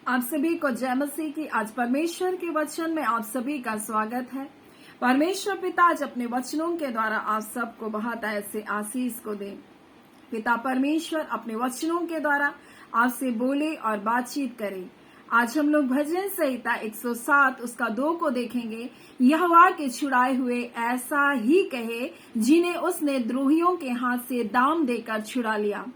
आप सभी को जय मसीह की। आज परमेश्वर के वचन में आप सभी का स्वागत है। परमेश्वर पिता आज अपने वचनों के द्वारा आप सबको बहुत ऐसे आशीष को दे। पिता परमेश्वर अपने वचनों के द्वारा आपसे बोले और बातचीत करे। आज हम लोग भजन संहिता 107 उसका 2 को देखेंगे। यहोवा के छुड़ाए हुए ऐसा ही कहे, जिन्हें उसने द्रोहियों के हाथ से दाम देकर छुड़ा लिया।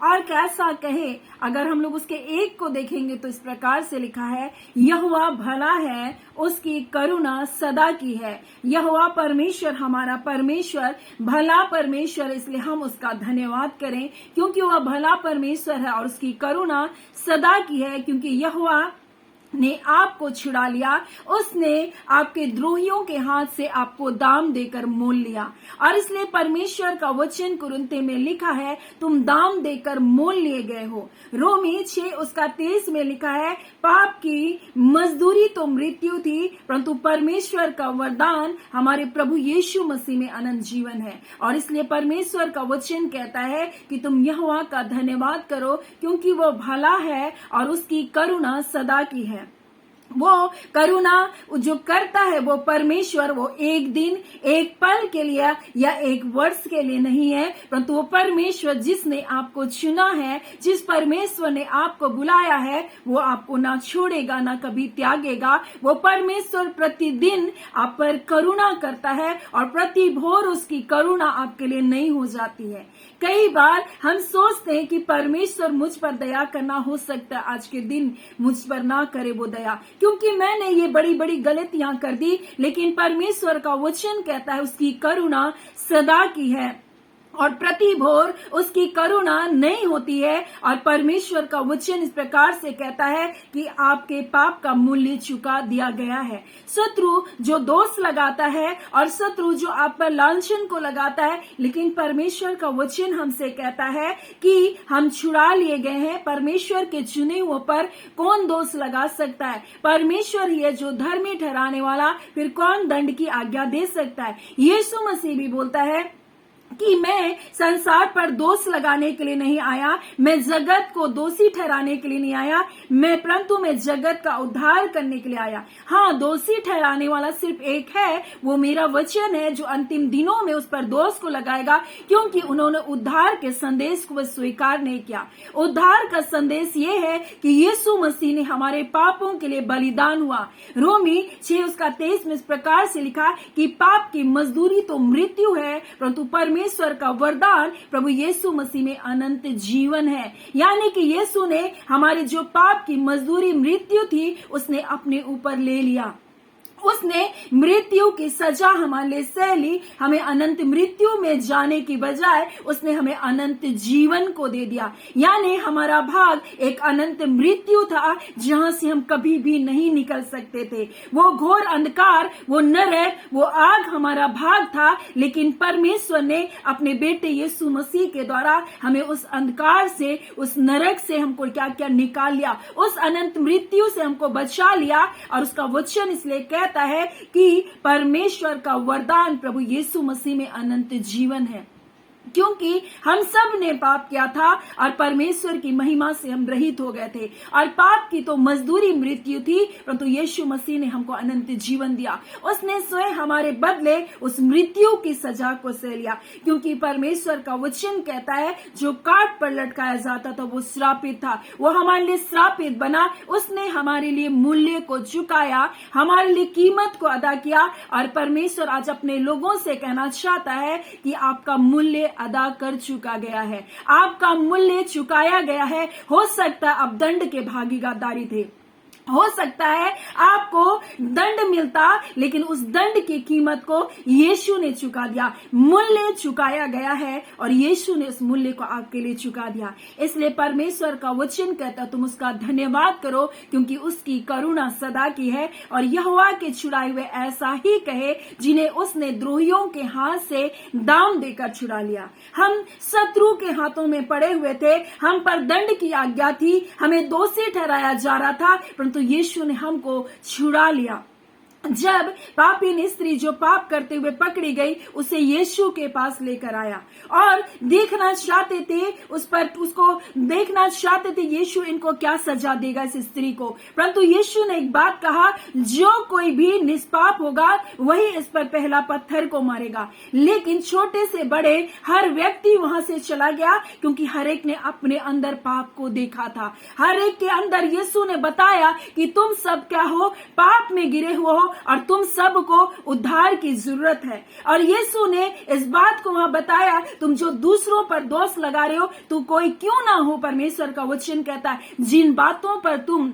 और कैसा कहे, अगर हम लोग उसके 1 को देखेंगे तो इस प्रकार से लिखा है, यहोवा भला है, उसकी करुणा सदा की है। यहोवा परमेश्वर, हमारा परमेश्वर भला परमेश्वर, इसलिए हम उसका धन्यवाद करें क्योंकि वह भला परमेश्वर है और उसकी करुणा सदा की है। क्योंकि यहोवा ने आपको छुड़ा लिया, उसने आपके द्रोहियों के हाथ से आपको दाम देकर मोल लिया। और इसलिए परमेश्वर का वचन कुरिन्थियों में लिखा है, तुम दाम देकर मोल लिए गए हो। रोमी 6 उसका 23 में लिखा है, पाप की मजदूरी तो मृत्यु थी, परंतु परमेश्वर का वरदान हमारे प्रभु यीशु मसीह में अनंत जीवन है। और इसलिए परमेश्वर का वचन कहता है कि तुम यहोवा का धन्यवाद करो क्योंकि वो भला है और उसकी करुणा सदा की है। वो करुणा जो करता है वो परमेश्वर, वो एक दिन एक पल के लिए या एक वर्ष के लिए नहीं है, परंतु वो परमेश्वर जिसने आपको चुना है, जिस परमेश्वर ने आपको बुलाया है, वो आपको ना छोड़ेगा ना कभी त्यागेगा। वो परमेश्वर प्रतिदिन आप पर करुणा करता है और प्रति भोर उसकी करुणा आपके लिए नई हो जाती है। कई बार हम सोचते हैं कि परमेश्वर मुझ पर दया करना, हो सकता है आज के दिन मुझ पर ना करे वो दया, क्योंकि मैंने ये बड़ी बड़ी गलतियां कर दी। लेकिन परमेश्वर का वचन कहता है उसकी करुणा सदा की है और प्रति भोर उसकी करुणा नहीं होती है। और परमेश्वर का वचन इस प्रकार से कहता है कि आपके पाप का मूल्य चुका दिया गया है। शत्रु जो दोष लगाता है और शत्रु जो आप पर लांछन को लगाता है, लेकिन परमेश्वर का वचन हमसे कहता है कि हम छुड़ा लिए गए हैं। परमेश्वर के चुने हुए पर कौन दोष लगा सकता है? परमेश्वर ही है जो धर्मी ठहराने वाला, फिर कौन दंड की आज्ञा दे सकता है? यीशु मसीह भी बोलता है कि मैं संसार पर दोष लगाने के लिए नहीं आया, मैं जगत को दोषी ठहराने के लिए नहीं आया, परंतु मैं जगत का उद्धार करने के लिए आया। हाँ, दोषी ठहराने वाला सिर्फ एक है, वो मेरा वचन है जो अंतिम दिनों में उस पर दोष को लगाएगा, क्योंकि उन्होंने उद्धार के संदेश को स्वीकार नहीं किया। उद्धार का संदेश ये है कि यीशु मसीह ने हमारे पापों के लिए बलिदान हुआ। रोमी 6 उसका 23 में इस प्रकार से लिखा कि पाप की मजदूरी तो मृत्यु है, परंतु परमेश्वर का वरदान प्रभु यीशु मसीह में अनंत जीवन है। यानी कि यीशु ने हमारे जो पाप की मजदूरी मृत्यु थी, उसने अपने ऊपर ले लिया। उसने मृत्यु की सजा हमारे लिए सह ली। हमें अनंत मृत्यु में जाने की बजाय उसने हमें अनंत जीवन को दे दिया। यानी हमारा भाग एक अनंत मृत्यु था जहां से हम कभी भी नहीं निकल सकते थे। वो घोर अंधकार, वो नरक, वो आग हमारा भाग था, लेकिन परमेश्वर ने अपने बेटे यीशु मसीह के द्वारा हमें उस अंधकार से, उस नरक से हमको क्या क्या निकाल लिया, उस अनंत मृत्यु से हमको बचा लिया। और उसका वचन इसलिए कहता है कि परमेश्वर का वरदान प्रभु यीशु मसीह में अनंत जीवन है, क्योंकि हम सब ने पाप किया था और परमेश्वर की महिमा से हम रहित हो गए थे। और पाप की तो मजदूरी मृत्यु थी, परंतु यीशु मसीह ने हमको अनंत जीवन दिया। उसने स्वयं हमारे बदले उस मृत्यु की सजा को सह लिया। क्योंकि परमेश्वर का वचन कहता है जो काट पर लटकाया जाता था वो श्रापित था, वो हमारे लिए श्रापित बना। उसने हमारे लिए मूल्य को चुकाया, हमारे लिए कीमत को अदा किया। और परमेश्वर आज अपने लोगों से कहना चाहता है कि आपका मूल्य अदा कर चुका गया है, आपका मूल्य चुकाया गया है। हो सकता है आप दंड के भागीदारी थे, हो सकता है आपको दंड मिलता, लेकिन उस दंड की कीमत को यीशु ने चुका दिया। मूल्य चुकाया गया है और यीशु ने उस मूल्य को आपके लिए चुका दिया। इसलिए परमेश्वर का वचन कहता तुम उसका धन्यवाद करो क्योंकि उसकी करुणा सदा की है। और यहोवा के छुड़ाए हुए ऐसा ही कहे, जिन्हें उसने द्रोहियों के हाथ से दाम देकर छुड़ा लिया। हम शत्रु के हाथों में पड़े हुए थे, हम पर दंड की आज्ञा थी, हमें दोषी ठहराया जा रहा था, परंतु यीशु ने हमको छुड़ा लिया। जब पापी स्त्री जो पाप करते हुए पकड़ी गई, उसे यीशु के पास लेकर आया और देखना चाहते थे उसको देखना चाहते थे यीशु इनको क्या सजा देगा इस स्त्री को। परंतु यीशु ने एक बात कहा, जो कोई भी निष्पाप होगा वही इस पर पहला पत्थर को मारेगा। लेकिन छोटे से बड़े हर व्यक्ति वहां से चला गया, क्योंकि हर एक ने अपने अंदर पाप को देखा था। हर एक के अंदर यीशु ने बताया कि तुम सब क्या हो, पाप में गिरे हुए हो और तुम सबको उद्धार की जरूरत है। और यीशु ने इस बात को वहां बताया, तुम जो दूसरों पर दोष लगा रहे हो, तो कोई क्यों ना हो, परमेश्वर का वचन कहता है, जिन बातों पर तुम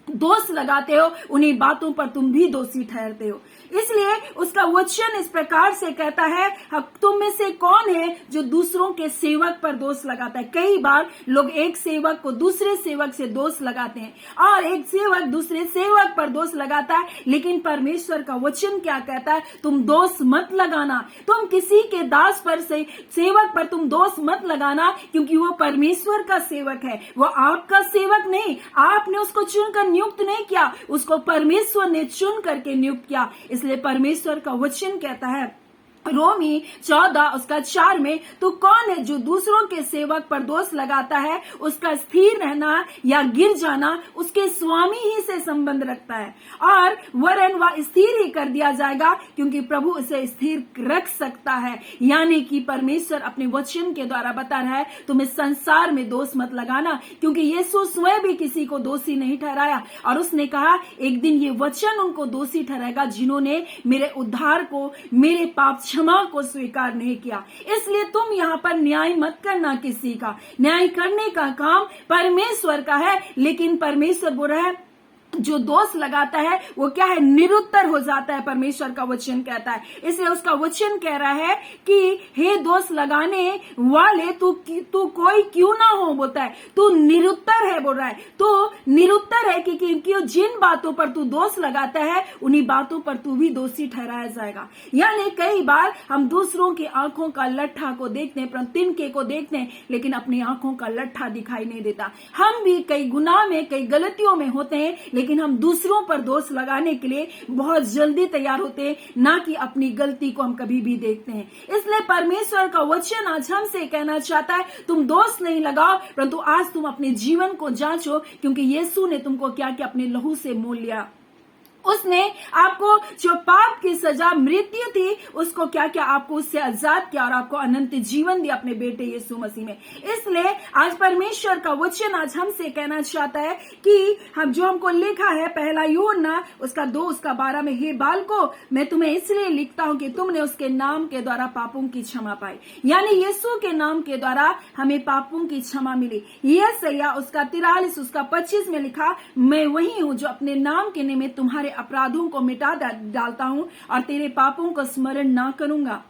दोष लगाते हो उन्हीं बातों पर तुम भी दोषी ठहरते हो। इसलिए उसका वचन इस प्रकार से कहता है, तुम में से कौन है जो दूसरों के सेवक पर दोष लगाता है। कई बार लोग एक सेवक को दूसरे सेवक से दोष लगाते हैं और एक सेवक दूसरे सेवक पर दोष लगाता है, लेकिन परमेश्वर का वचन क्या कहता है, तुम दोष मत लगाना। तुम किसी के दास पर से सेवक पर तुम दोष मत लगाना, क्योंकि वो परमेश्वर का सेवक है, वो आपका सेवक नहीं। आपने उसको चुनकर नियुक्त नहीं किया, उसको परमेश्वर ने चुन करके नियुक्त किया। इसलिए परमेश्वर का वचन कहता है रोमी 14:4 में, तो कौन है जो दूसरों के सेवक पर दोष लगाता है, उसका स्थिर रहना या गिर जाना उसके स्वामी ही से संबंध रखता है, और वरन वह स्थिर ही कर दिया जाएगा, क्योंकि प्रभु उसे स्थिर रख सकता है। यानी कि परमेश्वर अपने वचन के द्वारा बता रहा है, तुम इस संसार में दोष मत लगाना, क्योंकि यीशु स्वयं भी किसी को दोषी नहीं ठहराया। और उसने कहा एक दिन ये वचन उनको दोषी ठहराएगा जिन्होंने मेरे उद्धार को, मेरे पाप क्षमा को स्वीकार नहीं किया। इसलिए तुम यहाँ पर न्याय मत करना, किसी का न्याय करने का काम परमेश्वर का है। लेकिन परमेश्वर बोल रहा है, जो दोष लगाता है वो क्या है, निरुत्तर हो जाता है, परमेश्वर का वचन कहता है। इसलिए उसका वचन कह रहा है कि हे दोष लगाने वाले, तू कोई क्यों ना हो, बोलता है तू निरुत्तर है, बोल रहा है तो निरुत्तर है, क्योंकि जिन बातों पर तू दोष लगाता है उन्हीं बातों पर तू भी दोषी ठहराया जाएगा। यानी कई बार हम दूसरों की आंखों का लट्ठा को देखते हैं, तिनके को देखते हैं, लेकिन अपनी आंखों का लट्ठा दिखाई नहीं देता। हम भी कई गुनाह में, कई गलतियों में होते हैं, लेकिन हम दूसरों पर दोष लगाने के लिए बहुत जल्दी तैयार होते हैं, ना कि अपनी गलती को हम कभी भी देखते हैं। इसलिए परमेश्वर का वचन आज हमसे कहना चाहता है, तुम दोष नहीं लगाओ, परंतु आज तुम अपने जीवन को जांचो, क्योंकि यीशु ने तुमको क्या किया, अपने लहू से मोल लिया। उसने आपको जो पाप की सजा मृत्यु थी, उसको क्या किया, आपको उससे आजाद किया और आपको अनंत जीवन दिया अपने बेटे यीशु मसीह में। इसलिए आज परमेश्वर का वचन आज हमसे कहना चाहता है कि हम जो हमको लिखा है पहला यूहन्ना उसका 2:12 में, हे बालको मैं तुम्हें इसलिए लिखता हूं कि तुमने उसके नाम के द्वारा पापों की क्षमा पाई। यानी यीशु के नाम के द्वारा हमें पापों की क्षमा मिली। यशायाह उसका 43 उसका 25 में लिखा, मैं वही हूं जो अपने नाम के निमित्त तुम्हारे अपराधों को मिटा डालता हूं और तेरे पापों को स्मरण ना करूंगा।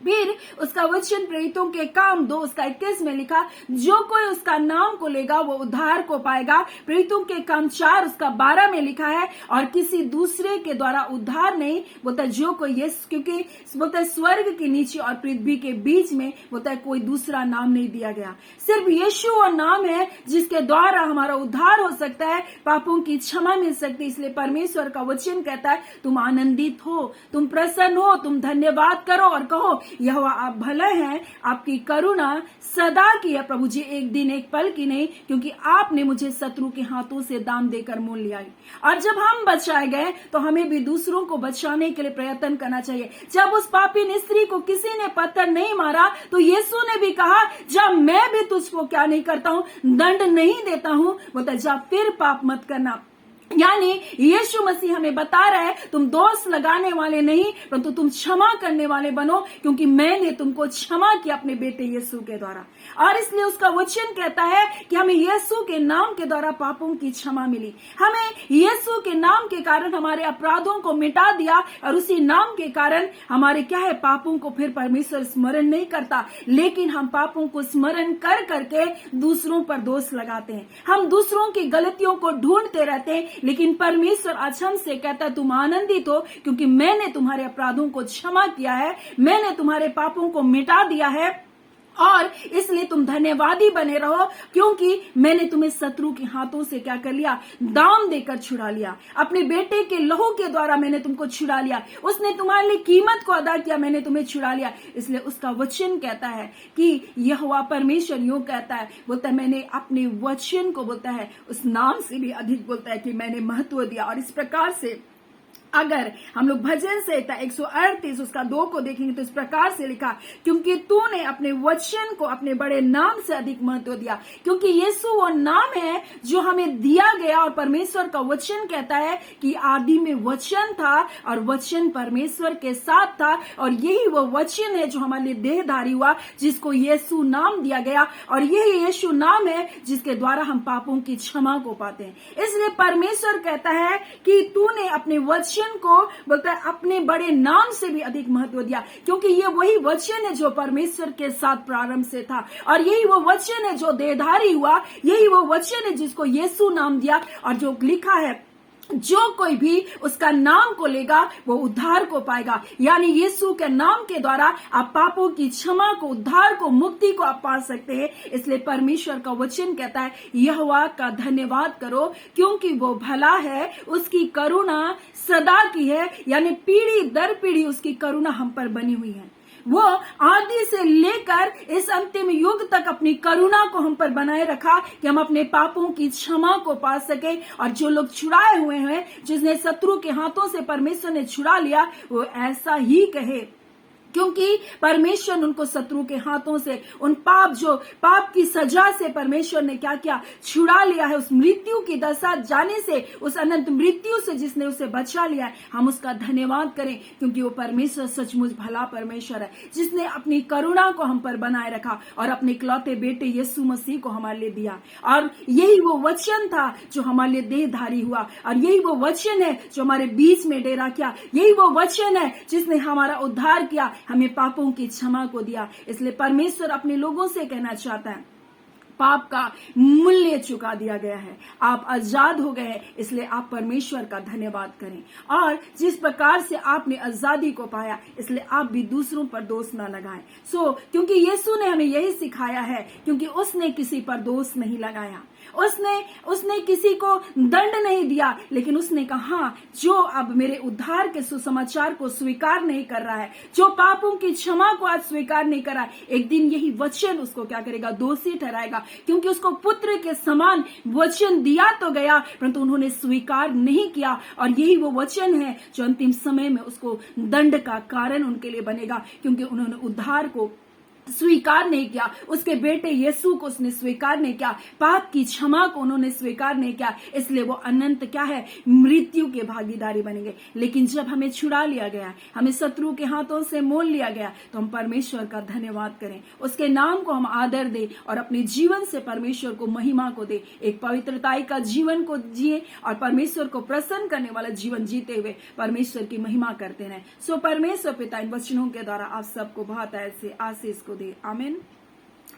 फिर उसका वचन प्रेरितों के काम 2:21 में लिखा, जो कोई उसका नाम को लेगा वो उद्धार को पाएगा। प्रेरितों के काम 4:12 में लिखा है, और किसी दूसरे के द्वारा उद्धार नहीं, बोलता जो कोई क्योंकि बोलता स्वर्ग के नीचे और पृथ्वी के बीच में बोलता कोई दूसरा नाम नहीं दिया गया, सिर्फ यीशु और नाम है जिसके द्वारा हमारा उद्धार हो सकता है, पापों की क्षमा मिल सकती है। इसलिए परमेश्वर का वचन कहता है, तुम आनंदित हो, तुम प्रसन्न हो, तुम धन्यवाद करो और कहो यहोवा आप भले हैं, आपकी करुणा सदा की है प्रभु जी, एक दिन एक पल की नहीं, क्योंकि आपने मुझे शत्रु के हाथों से दाम देकर मोल लिया। और जब हम बचाए गए तो हमें भी दूसरों को बचाने के लिए प्रयत्न करना चाहिए। जब उस पापी स्त्री को किसी ने पत्थर नहीं मारा तो यीशु ने भी कहा, जब मैं भी तुझको क्या नहीं करता हूं, दंड नहीं देता हूं, बोलता जा फिर पाप मत करना। यानी यीशु मसीह हमें बता रहा है, तुम दोष लगाने वाले नहीं, परंतु तुम क्षमा करने वाले बनो, क्योंकि मैंने तुमको क्षमा किया अपने बेटे यीशु के द्वारा। और इसलिए उसका वचन कहता है कि हमें यीशु के नाम के द्वारा पापों की क्षमा मिली। हमें यीशु के नाम के कारण हमारे अपराधों को मिटा दिया, और उसी नाम के कारण हमारे क्या है, पापों को फिर परमेश्वर स्मरण नहीं करता, लेकिन हम पापों को स्मरण कर करके दूसरों पर दोष लगाते हैं। हम दूसरों की गलतियों को ढूंढते रहते हैं, लेकिन परमेश्वर आज हमसे कहता है, तुम आनंदित हो क्योंकि मैंने तुम्हारे अपराधों को क्षमा किया है, मैंने तुम्हारे पापों को मिटा दिया है, और इसलिए तुम धन्यवादी बने रहो, क्योंकि मैंने तुम्हें शत्रु के हाथों से क्या कर लिया, दाम देकर छुड़ा लिया। अपने बेटे के लहू के द्वारा मैंने तुमको छुड़ा लिया, उसने तुम्हारे लिए कीमत को अदा किया, मैंने तुम्हें छुड़ा लिया। इसलिए उसका वचन कहता है कि यहोवा परमेश्वर यूं कहता है, बोलता है मैंने अपने वचन को, बोलता है उस नाम से भी अधिक, बोलता है कि मैंने महत्व दिया। और इस प्रकार से अगर हम लोग भजन संहिता 138 उसका 2 को देखेंगे तो इस प्रकार से लिखा, क्योंकि तूने अपने वचन को अपने बड़े नाम से अधिक महत्व दिया। क्योंकि यीशु वो नाम है जो हमें दिया गया, और परमेश्वर का वचन कहता है कि आदि में वचन था और वचन परमेश्वर के साथ था, और यही वो वचन है जो हमारे लिए देहधारी हुआ, जिसको यीशु नाम दिया गया। और यही यीशु नाम है जिसके द्वारा हम पापों की क्षमा को पाते हैं। इसलिए परमेश्वर कहता है कि तूने अपने वचन को, बोलता है अपने बड़े नाम से भी अधिक महत्व दिया, क्योंकि ये वही वचन है जो परमेश्वर के साथ प्रारंभ से था, और यही वो वचन है जो देहधारी हुआ, यही वो वचन है जिसको यीशु नाम दिया। और जो लिखा है, जो कोई भी उसका नाम को लेगा वो उद्धार को पाएगा। यानी यीशु के नाम के द्वारा आप पापों की क्षमा को, उद्धार को, मुक्ति को आप पा सकते हैं। इसलिए परमेश्वर का वचन कहता है यहोवा का धन्यवाद करो, क्योंकि वो भला है, उसकी करुणा सदा की है। यानी पीढ़ी दर पीढ़ी उसकी करुणा हम पर बनी हुई है। वो आदि से लेकर इस अंतिम युग तक अपनी करुणा को हम पर बनाए रखा कि हम अपने पापों की क्षमा को पा सके। और जो लोग छुड़ाए हुए हैं, जिसने शत्रु के हाथों से परमेश्वर ने छुड़ा लिया, वो ऐसा ही कहे, क्योंकि परमेश्वर उनको शत्रु के हाथों से, उन पाप की सजा से परमेश्वर ने क्या किया, छुड़ा लिया है। उस मृत्यु की दशा जाने से, उस अनंत मृत्यु से जिसने उसे बचा लिया है, हम उसका धन्यवाद करें, क्योंकि वो परमेश्वर सचमुच भला परमेश्वर है, जिसने अपनी करुणा को हम पर बनाए रखा और अपने इकलौते बेटे यीशु मसीह को हमारे लिए दिया। और यही वो वचन था जो हमारे लिए देहधारी हुआ, और यही वो वचन है जो हमारे बीच में डेरा किया। यही वो वचन है जिसने हमारा उद्धार किया, हमें पापों की क्षमा को दिया। इसलिए परमेश्वर अपने लोगों से कहना चाहता है, पाप का मूल्य चुका दिया गया है, आप आजाद हो गए हैं। इसलिए आप परमेश्वर का धन्यवाद करें, और जिस प्रकार से आपने आजादी को पाया, इसलिए आप भी दूसरों पर दोष न लगाएं। क्योंकि यीशु ने हमें यही सिखाया है, क्योंकि उसने किसी पर दोष नहीं लगाया, उसने किसी को दंड नहीं दिया, लेकिन उसने कहा जो अब मेरे उद्धार के सुसमाचार को स्वीकार नहीं कर रहा है, जो पापों की क्षमा को आज स्वीकार नहीं कर रहा है, एक दिन यही वचन उसको क्या करेगा, दोषी ठहराएगा। क्योंकि उसको पुत्र के समान वचन दिया तो गया, परंतु उन्होंने स्वीकार नहीं किया, और यही वो वचन है जो अंतिम समय में उसको दंड का कारण उनके लिए बनेगा, क्योंकि उन्होंने उद्धार को स्वीकार नहीं किया, उसके बेटे यीशु को उसने स्वीकार नहीं किया, पाप की क्षमा को उन्होंने स्वीकार नहीं किया। इसलिए वो अनंत क्या है, मृत्यु के भागीदारी बनेंगे। लेकिन जब हमें छुड़ा लिया गया, हमें शत्रु के हाथों से मोल लिया गया, तो हम परमेश्वर का धन्यवाद करें, उसके नाम को हम आदर दें, और अपने जीवन से परमेश्वर को महिमा को दे, एक पवित्रताई का जीवन को जिए, और परमेश्वर को प्रसन्न करने वाला जीवन जीते हुए परमेश्वर की महिमा करते रहें। परमेश्वर पिता इन वचनों के द्वारा आप सबको बहुत ऐसे आशीष को दे। आमीन।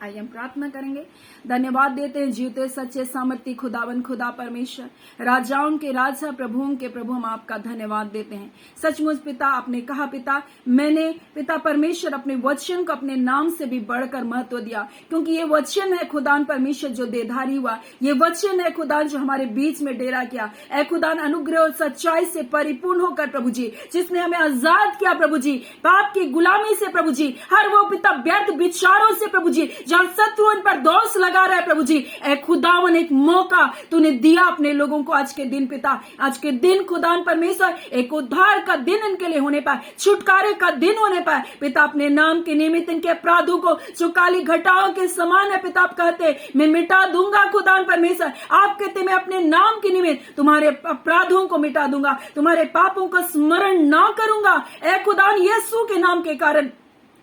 आइए हम प्रार्थना करेंगे। धन्यवाद देते हैं जीवते सच्चे सामर्थ्य खुदावन खुदा परमेश्वर, राजाओं के राजा, प्रभुओं के प्रभु, हम आपका धन्यवाद देते हैं। सचमुच पिता, आपने कहा पिता, मैंने पिता परमेश्वर अपने वचन को अपने नाम से भी बढ़कर महत्व दिया, क्योंकि ये वचन है खुदान परमेश्वर जो देहधारी हुआ, ये वचन है खुदान जो हमारे बीच में डेरा किया। ऐ खुदान अनुग्रह और सच्चाई से परिपूर्ण होकर प्रभु जी, जिसने हमें आजाद किया प्रभु जी, पाप की गुलामी से प्रभु जी, हर वो पिता व्यर्थ विचारों से प्रभु जी, जहां शत्रु इन पर दोष लगा रहा है प्रभु जी, ऐ खुदावन एक मौका तूने दिया अपने लोगों को आज के दिन पिता, आज के दिन खुदान परमेश्वर एक उद्धार का दिन इनके लिए होने पाए, छुटकारे का दिन होने पाए पिता। अपने नाम के निमित्त इनके अपराधों को जो काली घटाओं के समान है पिता, आप कहते मैं मिटा दूंगा खुदान परमेश्वर, आप कहते मैं अपने नाम के निमित्त तुम्हारे अपराधों को मिटा दूंगा, तुम्हारे पापों का स्मरण ना करूंगा। ऐ खुदान यीशु के नाम के कारण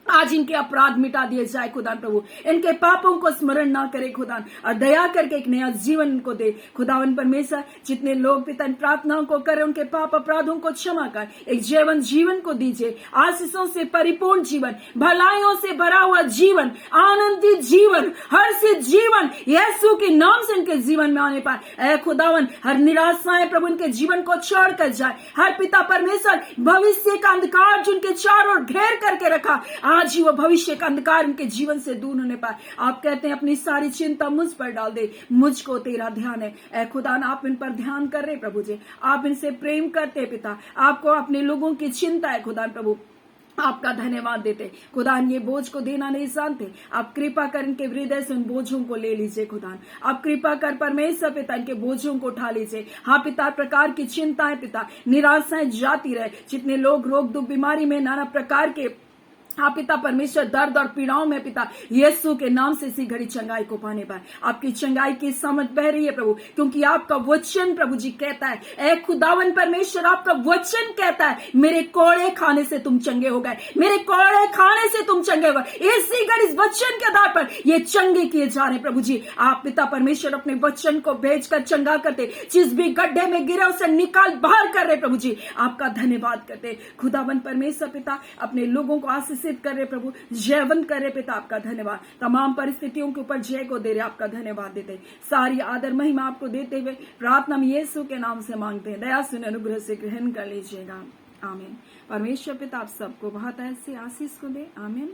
आज इनके अपराध मिटा दिए जाए खुदान प्रभु, इनके पापों को स्मरण ना करे खुदान, और दया करके एक नया जीवन इनको दे खुदावन परमेश्वर। जितने लोग पिता इन प्रार्थनाओं को करे, उनके पाप अपराधों को क्षमा कर एक जीवन को दीजिए, आशीषों से परिपूर्ण जीवन, भलाइयों से भरा हुआ जीवन, आनंदित जीवन, हर्षित जीवन यीशु के नाम से इनके जीवन में आने पाए। ऐ खुदावन हर निराशाएं प्रभु इनके जीवन को छोड़ कर जाए, हर पिता परमेश्वर भविष्य का अंधकार जिनके चारों ओर घेर करके रखा आज ही वो भविष्य का अंधकार उनके जीवन से दूर होने पाए। आप कहते हैं अपनी सारी चिंता मुझ पर डाल दे, मुझको तेरा ध्यान है। ऐ खुदा आप इन पर ध्यान कर रहे प्रभु जी, आप इनसे प्रेम करते पिता, आपको अपने लोगों की चिंता है खुदा प्रभु, आपका धन्यवाद देते। खुदा ये बोझ को देना नहीं जानते, आप कृपा कर इनके हृदय से उन बोझों को ले लीजिए खुदा, आप कृपा कर परमेश्वर पिता इनके बोझों को उठा लीजिए। हाँ पिता, प्रकार की चिंताएं पिता, निराशाएं जाती रहे, जितने लोग रोग दुख बीमारी में नाना प्रकार के हाँ पिता परमेश्वर दर्द और पीड़ाओं में पिता यीशु के नाम से इसी घड़ी चंगाई को पाने पाए। आपकी चंगाई की समझ बह रही है प्रभु, क्योंकि आपका वचन प्रभु जी कहता है, ऐ खुदावन परमेश्वर आपका वचन कहता है मेरे कोड़े खाने से तुम चंगे हो गए, मेरे कोड़े खाने से तुम चंगे हो गए। इसी घड़ी इस वचन के आधार पर ये चंगे किए जा रहे प्रभु जी। आप पिता परमेश्वर अपने वचन को भेजकर चंगा करते, जिस भी गड्ढे में गिरे उसे निकाल बाहर कर रहे प्रभु जी, आपका धन्यवाद करते। खुदावन परमेश्वर पिता अपने लोगों को आशीष कर रहे प्रभु, जयवंत कर रहे पिता, आपका धन्यवाद। तमाम परिस्थितियों के ऊपर जय को दे रहे, आपका धन्यवाद देते। सारी आदर महिमा आपको देते हुए प्रार्थना में यीशु के नाम से मांगते हैं, दया सुन अनुग्रह से ग्रहण कर लीजिएगा, आमीन। परमेश्वर पिता आप सबको बहुत ऐसे आशीष को दे, आमीन।